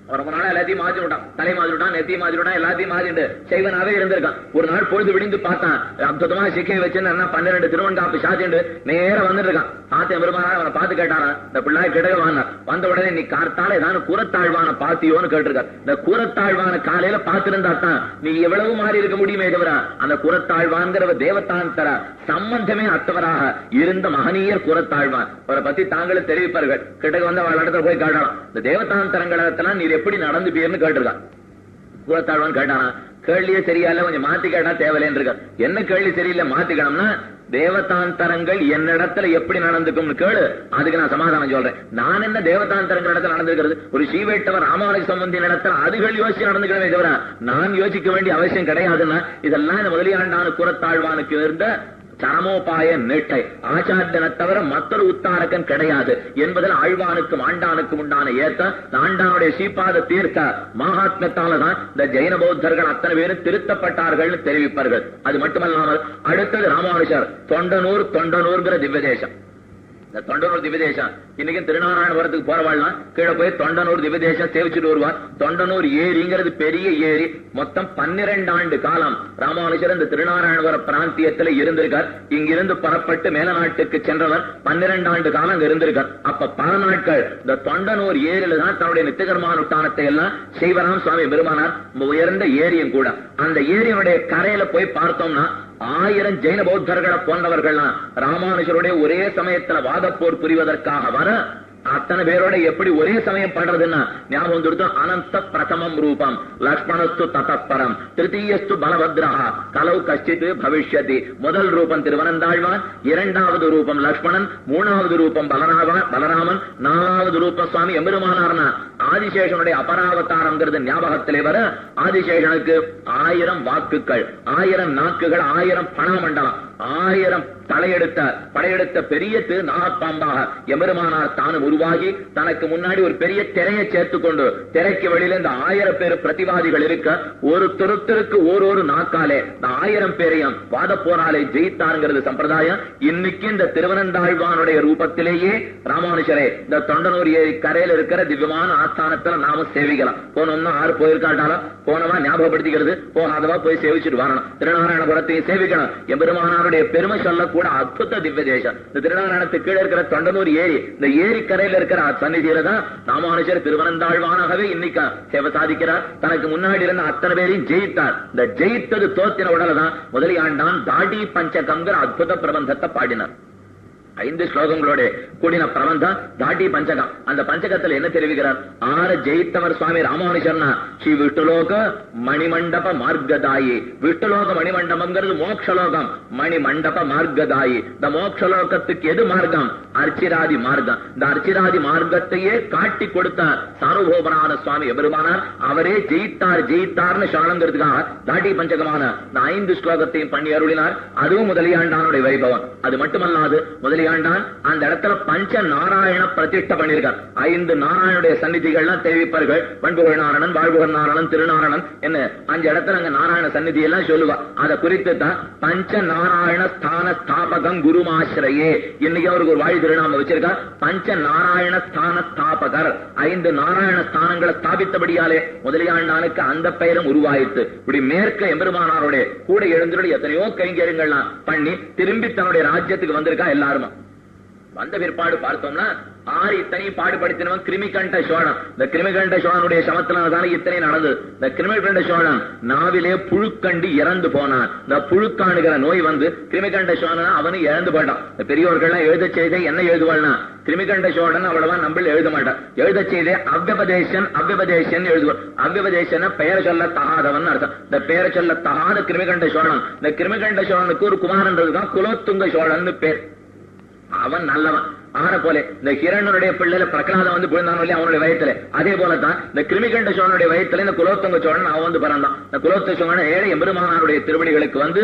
ரொம்ப நாளா எல்லாத்தையும் மாற்றி விட்டான். தலை மாதிரி விட்டான், நெத்தியை மாதிரி விட்டான், எல்லாத்தையும் மாறிட்டு சைவனாவே இருந்திருக்கான். ஒரு நாள் பொழுது விடிந்து பார்த்தான். அற்புதமா சிக்கை வச்சு 12 திருவன்காப்பு சாத்திட்டு நேர வந்துட்டு இருக்கான். சாத்தியம் பெருமானா அவனை பார்த்து கேட்டாரா, இந்த பிள்ளாய் கிடக வாங்கினார். வந்த உடனே நீ கார்த்தால ஏதாவது கூரத்தாழ்வான பாத்தியோன்னு கேட்டிருக்கார். இந்த கூரத்தாழ்வான காலையில பார்த்திருந்தா தான் நீ எவ்வளவு மாறி இருக்க முடியுமே தவிர அந்த கூரத்தாழ்வான்கிற தேவதாந்தர சம்பந்தமே அத்தவராக இருந்த மகனீயர் கூரத்தாழ்வான். அவரை பத்தி தாங்களும் தெரிவிப்பார்கள். கிட்டக வந்து அவள் இடத்துல போய் கேட்டாலாம், இந்த தேவதாந்தரங்களெல்லாம் நீர் எப்படி நடந்துப்பீர்னு கேட்டிருக்கான். கூரத்தாழ்வான் கேட்டானா, கேள்வியே சரியால கொஞ்சம் மாத்தி கேட்டா தேவையில்லைன்னு இருக்கார். என்ன கேள்வி சரியில்லை மாத்திக்கணும்னா, தேவதாந்தரங்கள் என்னிடத்துல எப்படி நடந்துக்கும் கேளு, அதுக்கு நான் சமாதானம் சொல்றேன். நான் என்ன தேவதாந்தரங்கள் இடத்துல நடந்துக்கிறது? ஒரு ஸ்ரீவேட்டவர் ராமானுஜ சம்பந்தி இடத்துல அதுகள் யோசிச்சு நடந்துக்கிறவே தவிர நான் யோசிக்க வேண்டிய அவசியம் கிடையாதுன்னா, இதெல்லாம் இந்த முதலியாண்டான கூரத்தாழ்வானுக்கு இருந்த சரமோபாய நீட்டை. ஆச்சாரியனை தவிர மற்றொரு உத்தாரகன் கிடையாது என்பதில் ஆழ்வானுக்கும் ஆண்டானுக்கும் உண்டான ஏத்த ஆண்டானுடைய ஸ்ரீபாத தீர்த்த மகாத்மத்தாலதான் இந்த ஜெயின பௌத்தர்கள் அத்தனை பேரும் திருத்தப்பட்டார்கள் தெரிவிப்பார்கள். அது மட்டுமல்லாமல் அடுத்தது ராமானுஷர் தொண்டனூர்ங்கிற திவ்யதேசம். இந்த தொண்டனூர் திவ்யதேசம் இன்னைக்கு திருநாராயணபுரத்துக்கு போறவாள்லாம் கீழே போய் தொண்டனூர் திவ்யதேசம் சேவிச்சுட்டு வருவார். தொண்டனூர் ஏரிங்கிறது பெரிய ஏரி. மொத்தம் 12 ஆண்டு காலம் ராமானுஜர் இந்த திருநாராயணபுர பிராந்தியத்துல இருந்திருக்கார். இங்கிருந்து புறப்பட்டு மேல நாட்டுக்கு சென்றவர் 12 ஆண்டு காலம் அங்க இருந்திருக்கார். அப்ப பல நாட்கள் இந்த தொண்டனூர் ஏரியில தான் தன்னுடைய நித்தியகர்மானுஷ்டானத்தை எல்லாம் செய்வராம் சுவாமி பெருமானார். உயர்ந்த ஏரியும் கூட. அந்த ஏரியினுடைய கரையில போய் பார்த்தோம்னா 1000 ஜெயின பௌத்தர்களை போன்றவர்கள்லாம் ராமானுஜருடைய ஒரே சமயத்துல வாதப்போர் புரிவதற்காக வர அத்தனை பேரோட எப்படி ஒரே சமயம் பண்றதுன்னா ஞாபகம் வந்துடுத்து. அனந்த பிரதமம் ரூபம் லக்ஷ்மணஸ்து ததப்பரம் திருத்தீயஸ்து பலபத்ரஹ கலவு கஷ்டித் பவிஷ்யதி. முதல் ரூபம் திருவனந்தாழ்வான், இரண்டாவது ரூபம் லக்ஷ்மணன், மூணாவது ரூபம் பலராமன், நாலாவது ரூபம் சுவாமி எம்பெருமானார்னா ஆதிசேஷனுடைய அபராவதாரம்ங்கிறது ஞாபகத்திலே வர ஆதிசேஷனுக்கு 1000 வாக்குகள், 1000 நாக்குகள், 1000 பணமண்டலம், 1000 படையெடுத்த பெரிய திரு நாகப்பாம்பாக எம்பெருமானார் தானும் உருவாகி தனக்கு முன்னாடி ஒரு பெரிய திரையை சேர்த்து கொண்டு திரைக்கு வெளியில இந்த 1000 பேர் பிரதிவாதிகள் இருக்க ஒருத்தருக்கு ஒரு நாக்காலே இந்த 1000 பேரையும் வாத போராலே ஜெயித்தாருங்கிறது சம்பிரதாயம். இன்னைக்கு இந்த திருவனந்தாழ்வானுடைய ரூபத்திலேயே ராமானுஜரே இந்த தொண்டனூர் ஏரி கரையில் இருக்கிற திவ்யமான ஆஸ்தானத்துல நாம சேவிக்கலாம். போனோம்னா 6 போயிருக்காட்டாலும் போனவா ஞாபகப்படுத்திக்கிறது, போகாதவா போய் சேவிச்சுட்டு வரணும். திருநாராயணபுரத்தையும் சேவிக்கணும். எம்பெருமானாருடைய பெருமை சொல்ல கூட அற்புத திவ்ய தேசம். இந்த திருநாராயணத்துக்கு கீழே இருக்கிற தொண்டனூர் ஏரி, இந்த ஏரி கரையில இருக்கிற சன்னிதியில தான் ராமானுஜர் திருவனந்தாழ்வானாகவே இன்னைக்கு சேவை சாதிக்கிறார். தனக்கு முன்னாடி இருந்த அத்தனை பேரையும் ஜெயித்தார். இந்த ஜெயித்தது தோத்தின உடனே தான் முதலியாண்டான் தாடி பஞ்சகம்ங்கிற அற்புத பிரபந்தத்தை பாடினார். 5 ஸ்லோகங்களோட கூடின பிரபந்தம் தாட்டி பஞ்சகம். அந்த பஞ்சகத்துல என்ன தெரிவிக்கிறார்? ஆறு ஜெயித்தவர் சுவாமி ராமானுஜர்னா ஸ்ரீ விஷ்ணுலோக மணிமண்டப மார்க்கதாயி. விஷ்ணுலோக மணிமண்டபம்ங்கிறது மோட்சலோகம், மணிமண்டப மார்க்கதாயி. இந்த மோட்சலோகத்துக்கு எது மார்க்கம்? அர்ச்சிராதி மார்க்கம். இந்த அர்ச்சிராதி மார்க்கத்தையே காட்டி கொடுத்த சார்வபௌமனான சுவாமி எபெருமானார் அவரே ஜெயித்தார்னு சொல்லங்கிறதுக்காக தாட்டி பஞ்சகமான இந்த 5 ஸ்லோகத்தையும் பண்ணி அருளினார். அதுவும் முதலியாண்டானுடைய வைபவம். அது மட்டுமல்லாது முதலியாண்டான் அந்த இடத்துல பஞ்ச நாராயண பிரதிஷ்டை பண்ணிருக்கார். 5 நாராயணுடைய சந்நிதிகள்லாம் தெரிவிப்பார்கள். பண்புகள் நாராயணன், வாழ்வுகள் நாராயணன், திருநாராயணன் என்ன 5 இடத்துல அங்க நாராயண சந்நிதி எல்லாம் சொல்லுவா. அதை குறித்து தான் பஞ்ச நாராயண ஸ்தான ஸ்தாபகம் குருமாசிரையே. இன்னைக்கு அவருக்கு ஒரு வாழ் திருநாம வச்சிருக்கார், பஞ்ச நாராயண ஸ்தான ஸ்தாபகர். 5 நாராயண ஸ்தானங்களை ஸ்தாபித்தபடியாலே முதலியாண்டானுக்கு அந்த பெயரும் உருவாயிற்று. இப்படி மேற்க எம்பெருமானாருடைய கூட எழுந்துள்ள எத்தனையோ கைங்கரியங்கள்லாம் பண்ணி திரும்பி தன்னுடைய ராஜ்யத்துக்கு வந்திருக்கா எல்லாருமா. வந்த பிற்பாடு பார்த்தோம்னா ஆறு இத்தனை பாடுபடுத்தினவன் கிருமிகண்ட சோழன். இந்த கிருமிகண்ட சோழனுடைய சமத்தினால்தானே இத்தனை நடந்தது. இந்த கிருமிகண்ட சோழன் நாவிலே புழுக்கண்டு இறந்து போனான். இந்த புழுக்காணுகிற நோய் வந்து கிருமிகண்ட சோழன் அவனு இழந்து போட்டான். இந்த பெரியவர்கள்லாம் எழுத செய்த என்ன எழுதுவாள்னா கிருமிகண்ட சோழன் அவ்வளவா நம்மள எழுத மாட்டான். எழுத செய்த அவ்வபதேசன் எழுதுவார். அவ்வபதேசன பெயர் சொல்ல தகாதவன் அர்த்தம். இந்த பெயர் சொல்ல தகாத கிருமிகண்ட சோழன். இந்த கிருமிகண்ட சோழனுக்கு ஒரு குமாரன்றதுதான் குலோத்துங்க சோழன் பேர். அவன் நல்லவன். ஆன போல இந்த ஹிரண்யனுடைய பிள்ளைல பிரகலாதம் வந்து விழுந்தான் அவனுடைய வயத்துல. அதே போலதான் இந்த கிருமிகண்ட சோழனுடைய வயத்துல இந்த குலோத்துங்க சோழன் அவன் வந்து பிறந்தான். இந்த குலோத்துங்க சோழன் ஏழை எம்பெருமானாருடைய திருவடிகளுக்கு வந்து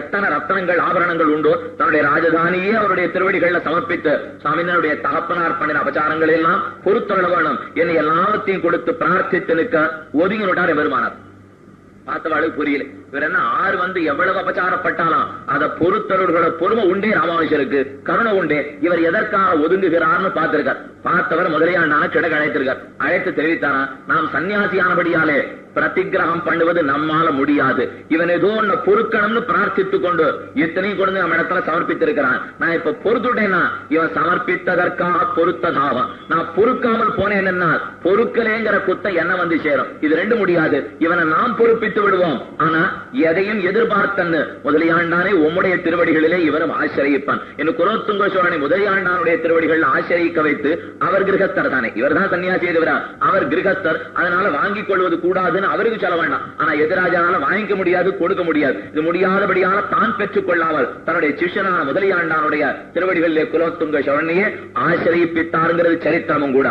எத்தனை ரத்தனங்கள் ஆபரணங்கள் உண்டோ தன்னுடைய ராஜதானியே அவருடைய திருவடிகள்ல சமர்ப்பித்து சாமியினுடைய தகப்பனார் பண்ணின அபச்சாரங்கள் எல்லாம் பொறுத்தொள்ள வேணும் என்னை எல்லாத்தையும் கொடுத்து பிரார்த்தித்து நிற்க ஒதுங்கி விட்டார் எம்பெருமானார். பார்த்தவாளுக்கு புரியல. இவர் என்ன ஆறு வந்து எவ்வளவு அபச்சாரப்பட்டாலும் அதை பொறுத்தவர்களோட பொறுமை உண்டே, ராமானுஷருக்கு கருணை உண்டே. இவர் எதற்காக ஒதுங்குகிறார்னு பார்த்திருக்கார். பார்த்தவர் முதலியாண்டான கிடக்கு அழைத்திருக்கார். அழைத்து தெரிவித்தாரா, நாம் சன்னியாசியானபடியாலே பிரதிகிரகம் பண்ணுவது நம்மால முடியாது. இவன் ஏதோ ஒன்னு பொறுக்கணும்னு பிரார்த்தித்துக் கொண்டு இத்தனையும் கொண்டு நம்ம இடத்துல சமர்ப்பித்திருக்கிறான். நான் இப்ப பொறுத்துட்டேன்னா இவன் சமர்ப்பித்ததற்காக பொறுத்ததாகும். நான் பொறுக்காமல் போனேன் என்ன பொறுக்கலேங்கிற குத்த என்ன வந்து சேரும். இது ரெண்டு முடியாது. இவனை நாம் பொறுப்பித்து விடுவோம். ஆனா எதையும் எதிர்பார்த்தன்னு முதலியாண்டானே உம்முடைய திருவடிகளிலே இவரும் ஆசிரியிப்பான் என்று குலோத்துங்க சோழனை முதலியாண்டானுடைய திருவடிகளில் ஆசிரியிக்க வைத்து அவர் கிரகஸ்தர் தானே. இவர் தான் சன்னியாசி எழுதுகிறார். அவர் கிரகஸ்தர். அதனால வாங்கிக் கொள்வது கூடாதுன்னு அவருக்கு சொல்ல வேண்டாம். ஆனா எதிராஜால வாங்கிக்க முடியாது, கொடுக்க முடியாது. இது முடியாதபடியான தான் பெற்றுக் கொள்ளாமல் தன்னுடைய சிஷ்யனான முதலியாண்டானுடைய திருவடிகளிலே குலோத்துங்க சோழனையே ஆசிரியிப்பித்தாருங்கிறது சரித்திரமும் கூட.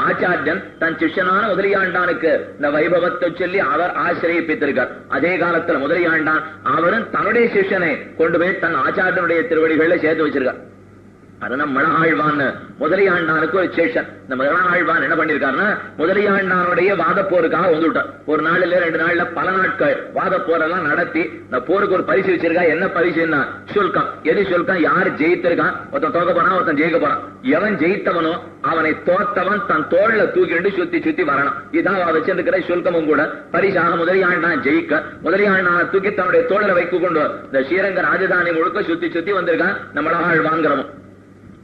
ஆச்சாரியன் தன் சிஷ்யனான முதலியாண்டானுக்கு இந்த வைபவத்தை சொல்லி அவர் ஆசிரியிப்பித்திருக்கார். அதே காலத்துல முதலியாண்டான் அவரும் தன்னுடைய சிஷ்யனை கொண்டு போய் தன் ஆச்சாரியனுடைய திருவடிகளில் சேர்த்து வச்சிருக்கார். அதனால மழாழ்வான் முதலியாண்டானுக்கு ஒரு சேஷன். இந்த மழாழ்வான் என்ன பண்ணிருக்காருன்னா முதலியாண்டானுடைய வாதப்போருக்காக வந்துட்டார். ஒரு நாள் இல்ல 2 நாள்ல பல நாட்கள் வாதப்போரெல்லாம் நடத்தி இந்த போருக்கு ஒரு பரிசு வச்சிருக்கா. என்ன பரிசுன்னா சுல்கம். எது சுல்கம்? யாரு ஜெயித்திருக்கான், ஒருத்தன் தோக்க போறான், ஒருத்தன் ஜெயிக்க போறான். எவன் ஜெயித்தவனோ அவனை தோத்தவன் தன் தோல்ல தூக்கிட்டு சுத்தி வரணும். இதான் வச்சிருக்கிற சுல்கமும் கூட. பரிசாக முதலியாண்டான் ஜெயிக்க முதலியாண்டான தூக்கி தன்னுடைய தோழரை வைக்க கொண்டு இந்த ஸ்ரீரங்க ராஜதானி முழுக்க சுத்தி வந்திருக்கான் இந்த மழாழ்வான்கிறவன்.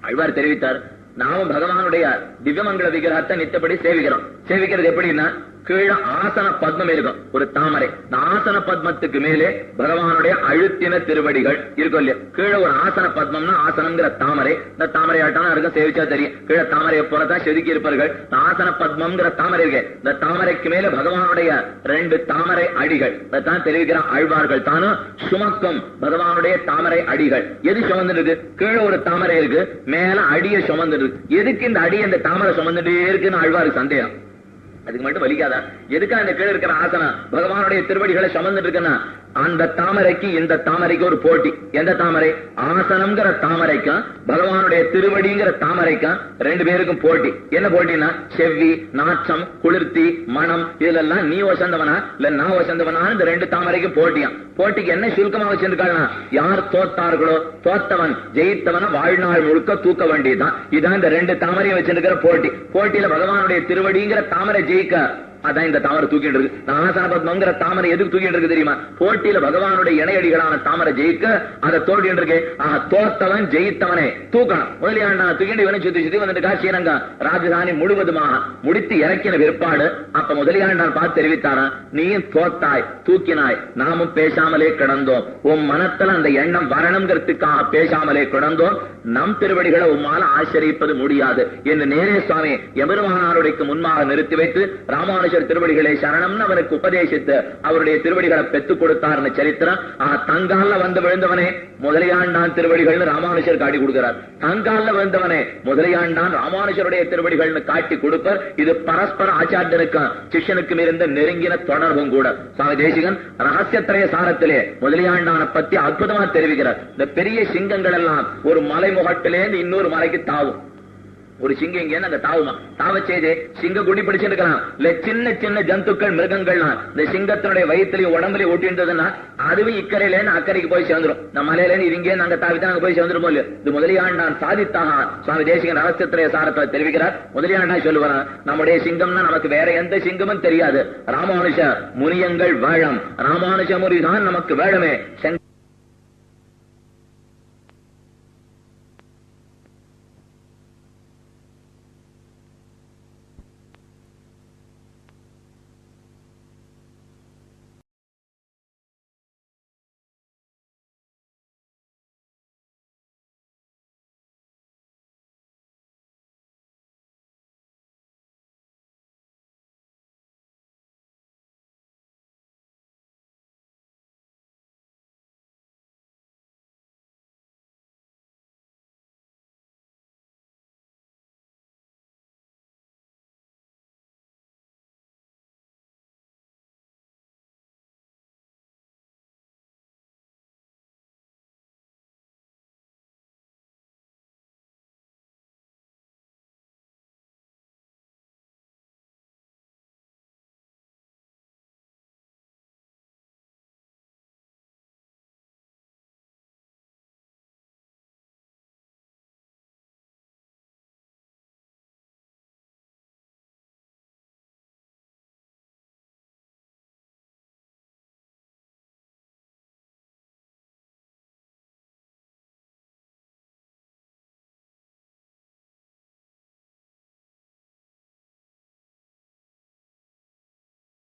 ஆழ்வார் தெரிவித்தார், நாமும் பகவானுடைய திவ்யமங்கல விக்கிரகத்தை நித்தப்படி சேவிக்கிறோம். சேவிக்கிறது எப்படின்னா கீழே ஆசன பத்மம் இருக்கும், ஒரு தாமரை. இந்த ஆசன பத்மத்துக்கு மேலே பகவானுடைய அழுத்தின திருவடிகள் இருக்கும் இல்லையா. கீழே ஒரு ஆசன பத்மம்னா ஆசனம்ங்கிற தாமரை. இந்த தாமரை ஆட்டான இருக்கும், சேவிச்சா தெரியும். கீழே தாமரையை போறதான் செதுக்கி இருப்பார்கள். ஆசன பத்மம்ங்கிற தாமரை இருக்கு. இந்த தாமரைக்கு மேல பகவானுடைய 2 தாமரை அடிகள். அதான் தெரிவிக்கிறான் ஆழ்வார்கள் தானும் சுமக்கும் பகவானுடைய தாமரை அடிகள். எது சுமந்துருக்கு? கீழே ஒரு தாமரை இருக்கு, மேல அடியை சுமந்துருக்கு. எதுக்கு இந்த அடி அந்த தாமரை சுமந்துட்டே இருக்குன்னு ஆழ்வாருக்கு சந்தேகம். அதுக்கு மட்டும் வலிக்காதா? எதுக்கு அந்த கீழே இருக்கிற ஆசனம் பகவானுடைய திருவடிகளை சுமந்துட்டு இருக்குன்னா அந்த தாமரைக்கு இந்த தாமரைக்கு ஒரு போட்டி. எந்த தாமரை? ஆசனம்ங்கிற தாமரைக்கும் பகவானுடைய திருவடிங்கிற தாமரைக்கும் 2 பேருக்கும் போட்டி. என்ன போட்டினா செவ்வி, நாற்றம், குளிர்த்தி, மனம் இதெல்லாம் நீ வசந்தவனா இல்ல நான் வசந்தவனா இந்த 2 தாமரைக்கும் போட்டியாம். போட்டிக்கு என்ன சுல்கமா வச்சிருக்காங்க? யார் தோத்தார்களோ தோத்தவன் ஜெயித்தவன வாழ்நாள் முழுக்க தூக்க வேண்டியதுதான். இதான் இந்த 2 தாமரையும் வச்சிருக்கிற போட்டி. போட்டியில பகவானுடைய திருவடிங்கிற தாமரை ஜெயிக்க அதான் இந்த தாமரை தூக்கிட்டு இருக்கு. நாசான பத்மங்கிற தாமரை எதுக்கு தூக்கிட்டு இருக்கு தெரியுமா? போட்டியில பகவானுடைய இணையடிகளான தாமரை ஜெயிக்க அதை தோண்டிட்டு இருக்கு. தோத்தவன் ஜெயித்தவனே தூக்கணும். முதலியாண்டா தூக்கிட்டு இவனை சுத்தி சுத்தி வந்துட்டு ஸ்ரீரங்க ராஜதானி முழுவதுமாக முடித்து இறக்கின பிற்பாடு அப்ப முதலியாண்டான் பார்த்து தெரிவித்தாரா, நீயும் தோத்தாய், தூக்கினாய், நாமும் பேசாமலே கிடந்தோம். உன் மனத்துல அந்த எண்ணம் வரணுங்கிறதுக்காக பேசாமலே கிடந்தோம். நம் திருவடிகளை உம்மால ஆச்சரிப்பது முடியாது என்று நேரே சுவாமி எபெருமானாருடைக்கு முன்பாக நிறுத்தி வைத்து ராமானுஜர் திருவடிகளை சரணம்னு அவருக்கு உபதேசித்து அவருடைய திருவடிகளை பெற்றுக் கொடுத்தார்னு சரித்திரம். தங்கால வந்து விழுந்தவனே முதலியாண்டான் திருவடிகள்னு ராமானுஜர் காட்டி கொடுக்கிறார். தங்கால விழுந்தவனே முதலியாண்டான் ராமானுஜருடைய திருவடிகள்னு காட்டி கொடுப்பார். இது பரஸ்பர ஆச்சாரியனுக்கும் சிஷ்யனுக்கும் இருந்த நெருங்கின தொடர்பும் கூட. சுவாமி தேசிகன் ரகசியத்திரைய சாரத்திலே முதலியாண்டான பத்தி அற்புதமா தெரிவிக்கிறார். இந்த பெரிய சிங்கங்கள் எல்லாம் ஒரு மலை முகட்டிலேருந்து இன்னொரு மலைக்கு தாவும். ஒரு சிங்கம் இங்க அங்க தாவுமா, தாவ செய்து சிங்க குடி பிடிச்சிருக்கலாம். இல்ல சின்ன சின்ன ஜந்துக்கள் மிருகங்கள்லாம் இந்த சிங்கத்தினுடைய வயிற்றுலயும் உடம்புலயும் ஒட்டின்றதுன்னா அதுவும் இக்கரையில அக்கறைக்கு போய் சேர்ந்துரும். நம்ம மலையில இங்கே நாங்க தாவிதான் அங்க போய் சேர்ந்துருமோ இல்லையோ. இது முதலியாண்டான் சாதித்தாக சுவாமி தேசிகன் ரகசியத்திரைய சாரத்தை தெரிவிக்கிறார். முதலியாண்டான் சொல்லுவார், நம்முடைய சிங்கம்னா நமக்கு வேற எந்த சிங்கமும் தெரியாது. ராமானுஜ முனியங்கள் வேழம், ராமானுஜ முனிதான் நமக்கு வேழமே.